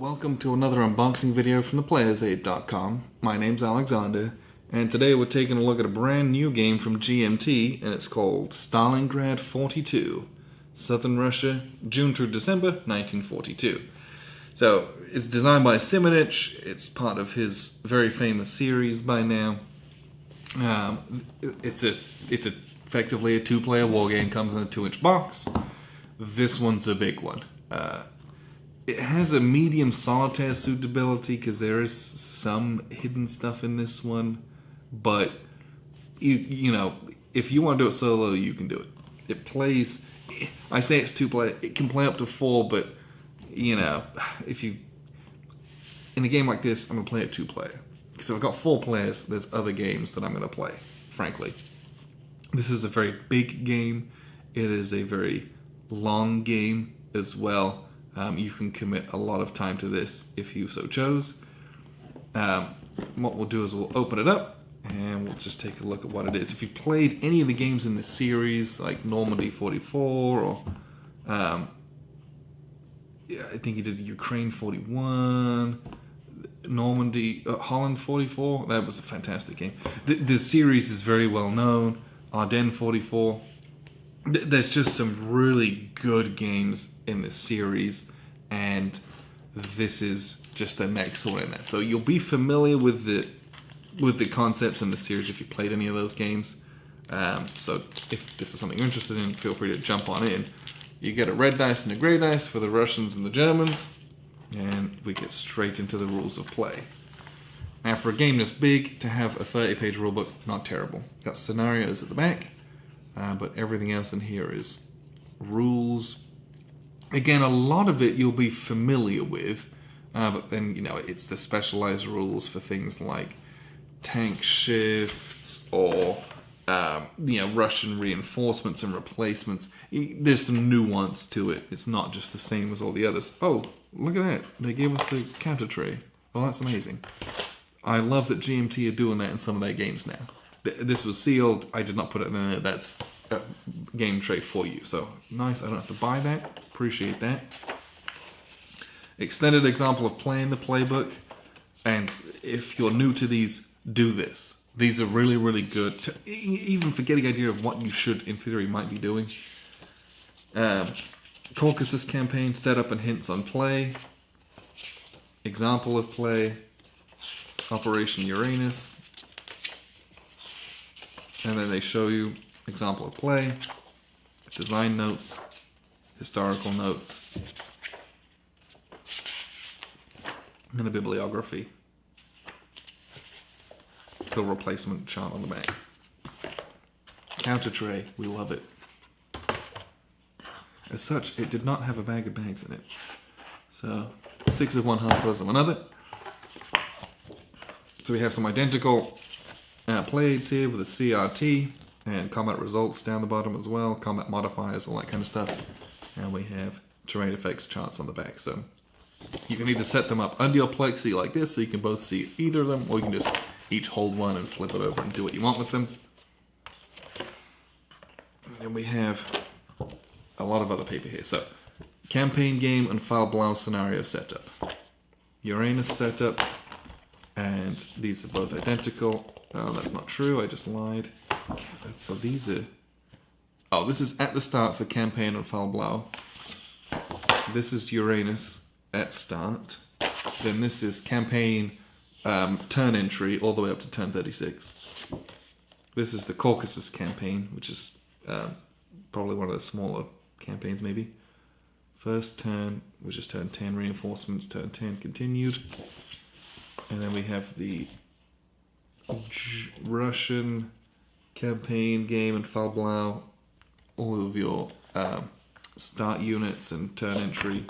welcome to another unboxing video from theplayersaid.com. My name's Alexander, and today we're taking a look at a brand new game from GMT, and it's called Stalingrad 42, Southern Russia, June through December 1942. So, it's designed by Simonich. It's part of his very famous series by now. It's effectively a two-player war game, comes in a 2-inch box. This one's a big one. It has a medium solitaire suitability because there is some hidden stuff in this one, but you know, if you want to do it solo, you can do it. It plays. I say it's 2-player. It can play up to 4, but you know, if you in a game like this, I'm gonna play it 2-player because if I've got 4 players, there's other games that I'm gonna play. Frankly, this is a very big game. It is a very long game as well. You can commit a lot of time to this if you so chose. What we'll do is we'll open it up and we'll just take a look at what it is. If you've played any of the games in this series, like Normandy 44 or I think you did Ukraine 41, Normandy, Holland 44, that was a fantastic game. The series is very well known. Ardennes 44. There's just some really good games in this series, and this is just the next one in that. So you'll be familiar with the concepts in the series if you played any of those games. So if this is something you're interested in, feel free to jump on in. You get a red dice and a grey dice for the Russians and the Germans, and we get straight into the rules of play. Now, for a game this big, to have a 30-page rulebook, not terrible. Got scenarios at the back. But everything else in here is rules. Again, a lot of it you'll be familiar with, but then, you know, it's the specialized rules for things like tank shifts or, you know, Russian reinforcements and replacements. There's some nuance to it. It's not just the same as all the others. Oh, look at that. They gave us a counter tray. Oh, that's amazing. I love that GMT are doing that in some of their games now. This was sealed. I did not put it in there. That's a game tray for you. So nice. I don't have to buy that. Appreciate that. Extended example of playing the playbook. And if you're new to these, do this. These are really, really good. Even for getting an idea of what you should, in theory, might be doing. Caucasus campaign, setup and hints on play. Example of play. Operation Uranus. And then they show you example of play, design notes, historical notes, and a bibliography. The replacement chart on the back. Counter tray, we love it. As such, it did not have a bag of bags in it. So, 6 of one, half dozen of another. So we have some identical play aids here with a CRT and combat results down the bottom as well, combat modifiers, all that kind of stuff. And we have terrain effects charts on the back. So you can either set them up under your plexi like this, so you can both see either of them, or you can just each hold one and flip it over and do what you want with them. And then we have a lot of other paper here. So campaign game and file blouse scenario setup. Uranus setup, and these are both identical. Oh, that's not true, I just lied. So these are... Oh, this is at the start for campaign and file blau. This is Uranus at start. Then this is campaign turn entry all the way up to turn 36. This is the Caucasus campaign, which is probably one of the smaller campaigns maybe. First turn, which is turn 10 reinforcements, turn 10 continued. And then we have the Russian campaign game and file blau, all of your start units and turn entry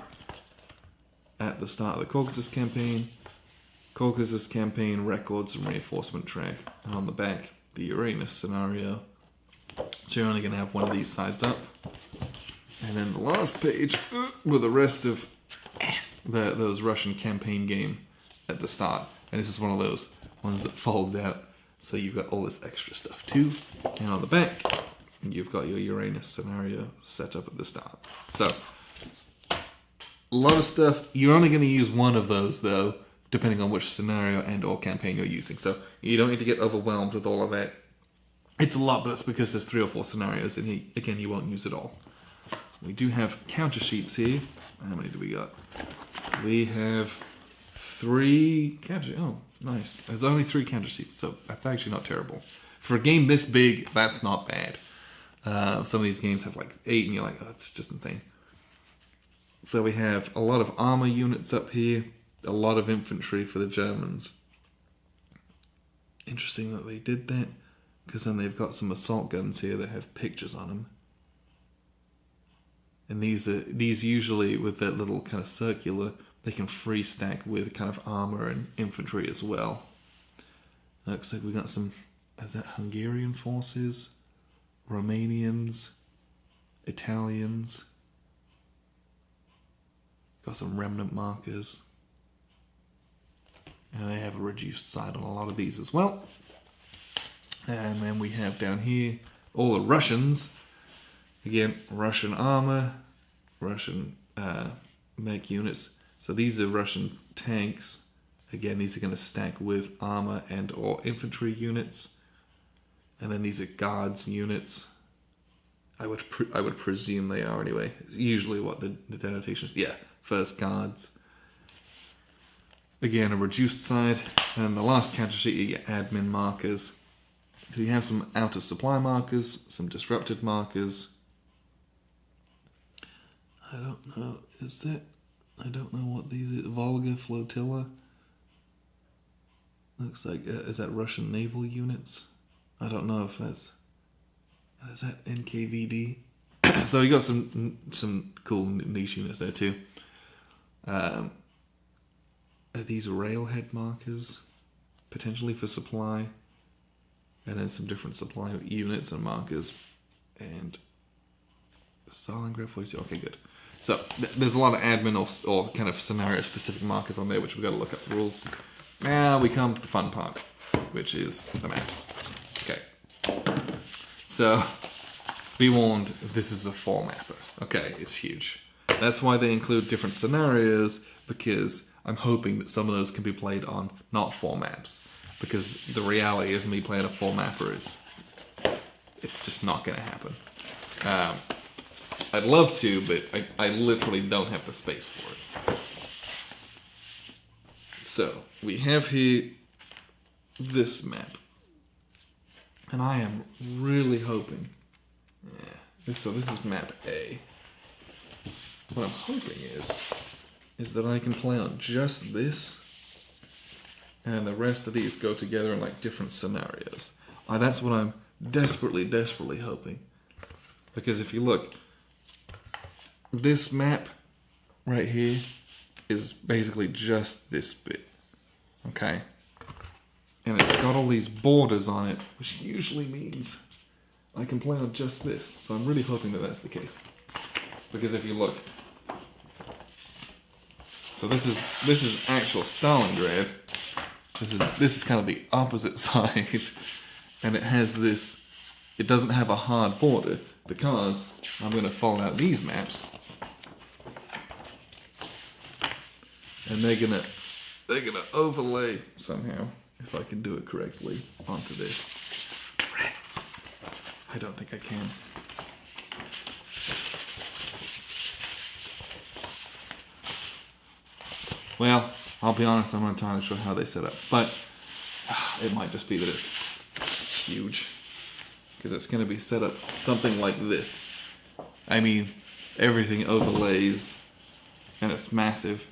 at the start of the Caucasus campaign records and reinforcement track, and on the back the Uranus scenario. So you're only going to have one of these sides up, and then the last page with the rest of those Russian campaign game at the start. And this is one of those ones that folds out, so you've got all this extra stuff too. And on the back, you've got your Uranus scenario set up at the start. So A lot of stuff. You're only going to use one of those, though, depending on which scenario and or campaign you're using. So you don't need to get overwhelmed with all of that. It's a lot, but it's because there's 3 or 4 scenarios, and again, you won't use it all. We do have counter sheets here. How many do we got? We have 3 counter. Oh, nice. There's only 3 counter sheets, so that's actually not terrible. For a game this big, that's not bad. Some of these games have like 8, and you're like, oh, that's just insane. So we have a lot of armor units up here, a lot of infantry for the Germans. Interesting that they did that, because then they've got some assault guns here that have pictures on them. And these usually, with that little kind of circular, they can free stack with kind of armor and infantry as well. Looks like we got some, is that Hungarian forces? Romanians? Italians? Got some remnant markers. And they have a reduced side on a lot of these as well. And then we have down here all the Russians. Again, Russian armor, Russian mech units. So these are Russian tanks. Again, these are going to stack with armor and or infantry units. And then these are guards units. I would presume they are anyway. It's usually what the denotation is. Yeah, first guards. Again, a reduced side. And the last counter sheet, you get admin markers. So you have some out of supply markers, some disrupted markers. I don't know, I don't know what these are. Volga Flotilla. Looks like, is that Russian naval units? I don't know if is that NKVD? So you got some cool niche units there too. Are these railhead markers? Potentially for supply. And then some different supply units and markers. And Stalingrad 42. Okay, good. So there's a lot of admin or kind of scenario-specific markers on there, which we've got to look up the rules. Now we come to the fun part, which is the maps. Okay. So, be warned, this is a 4-mapper. Okay, it's huge. That's why they include different scenarios, because I'm hoping that some of those can be played on not 4 maps. Because the reality of me playing a 4-mapper is, it's just not going to happen. I'd love to, but I literally don't have the space for it. So, we have here this map. And I am really hoping... Yeah, so this is map A. What I'm hoping is that I can play on just this, and the rest of these go together in like different scenarios. That's what I'm desperately hoping. Because if you look, this map right here is basically just this bit. Okay? And it's got all these borders on it, which usually means I can play on just this. So I'm really hoping that that's the case. Because if you look, so this is actual Stalingrad. This is kind of the opposite side, and it has this. It doesn't have a hard border because I'm going to fold out these maps, and they're gonna overlay somehow, if I can do it correctly, onto this. Rats. I don't think I can. Well, I'll be honest, I'm not entirely sure how they set up, but it might just be that it's huge, because it's going to be set up something like this. I mean, everything overlays, and it's massive.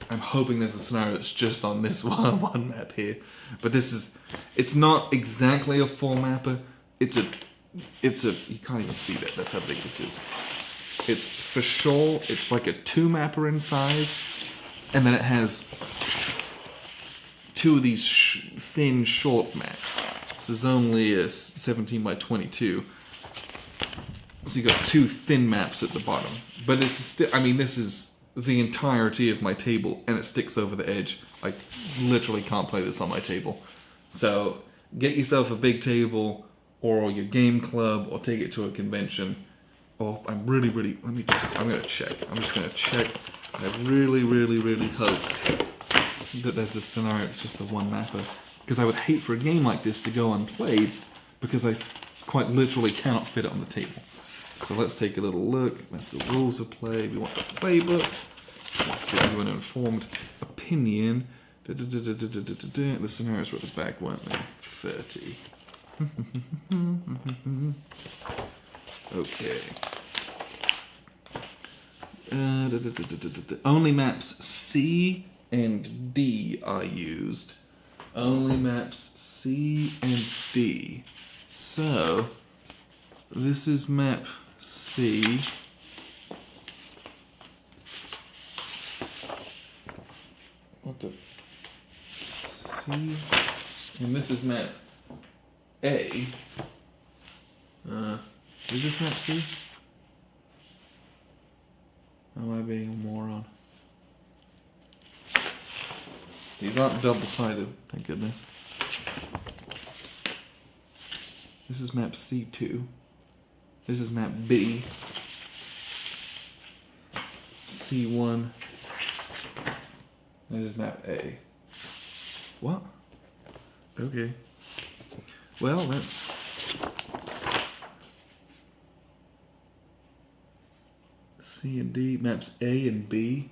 I'm hoping there's a scenario that's just on this one map here, but it's not exactly a 4-mapper. It's a, you can't even see that. That's how big this is. It's for sure. It's like a 2-mapper in size. And then it has 2 of these thin, short maps. This is only a 17 by 22. So you got 2 thin maps at the bottom. But it's still, I mean, this is the entirety of my table, and it sticks over the edge. I literally can't play this on my table. So get yourself a big table, or your game club, or take it to a convention, Oh, I'm really, I'm gonna check. I'm just gonna check. I really, really hope that there's a scenario that's just the one mapper. Because I would hate for a game like this to go unplayed, because I quite literally cannot fit it on the table. So let's take a little look. That's the rules of play. We want the playbook. Let's give you an informed opinion. The scenarios were at the back, weren't they? 30. Okay. Only maps C and D are used. Only maps C and D. So, this is map C. What the? C. And this is map A. Is this map C? Am I being a moron? These aren't double-sided, thank goodness. This is map C2. This is map B. C1. This is map A. What? Okay. Well, that's... C and D, maps A and B.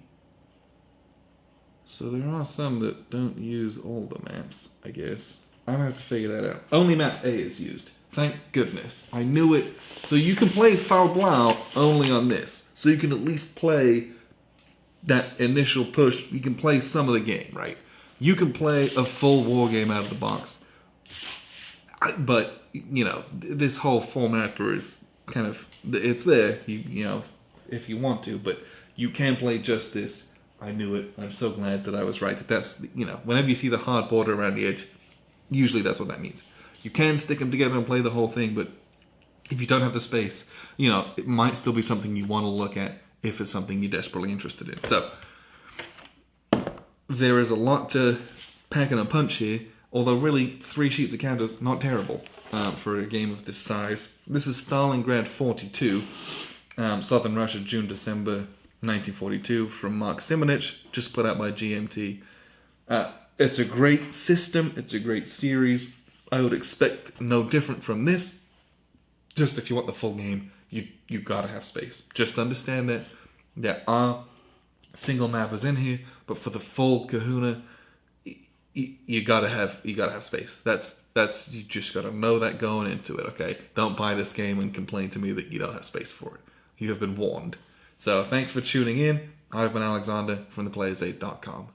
So there are some that don't use all the maps, I guess. I'm gonna have to figure that out. Only map A is used. Thank goodness. I knew it. So you can play Foul Blau only on this. So you can at least play that initial push. You can play some of the game, right? You can play a full war game out of the box. But, you know, this whole formatter is kind of, it's there, you know, if you want to, but you can play just this. I knew it. I'm so glad that I was right. That's, you know, whenever you see the hard border around the edge, usually that's what that means. You can stick them together and play the whole thing, but if you don't have the space, you know, it might still be something you want to look at if it's something you're desperately interested in. So, there is a lot to pack in a punch here, although really 3 sheets of counters, not terrible for a game of this size. This is Stalingrad 42, Southern Russia, June-December 1942, from Mark Simonich, just put out by GMT. It's a great system, it's a great series. I would expect no different from this. Just if you want the full game, you gotta have space. Just understand that there are single mappers in here, but for the full kahuna, you gotta have space. That's you just gotta know that going into it, okay? Don't buy this game and complain to me that you don't have space for it. You have been warned. So thanks for tuning in. I've been Alexander from theplayers8.com.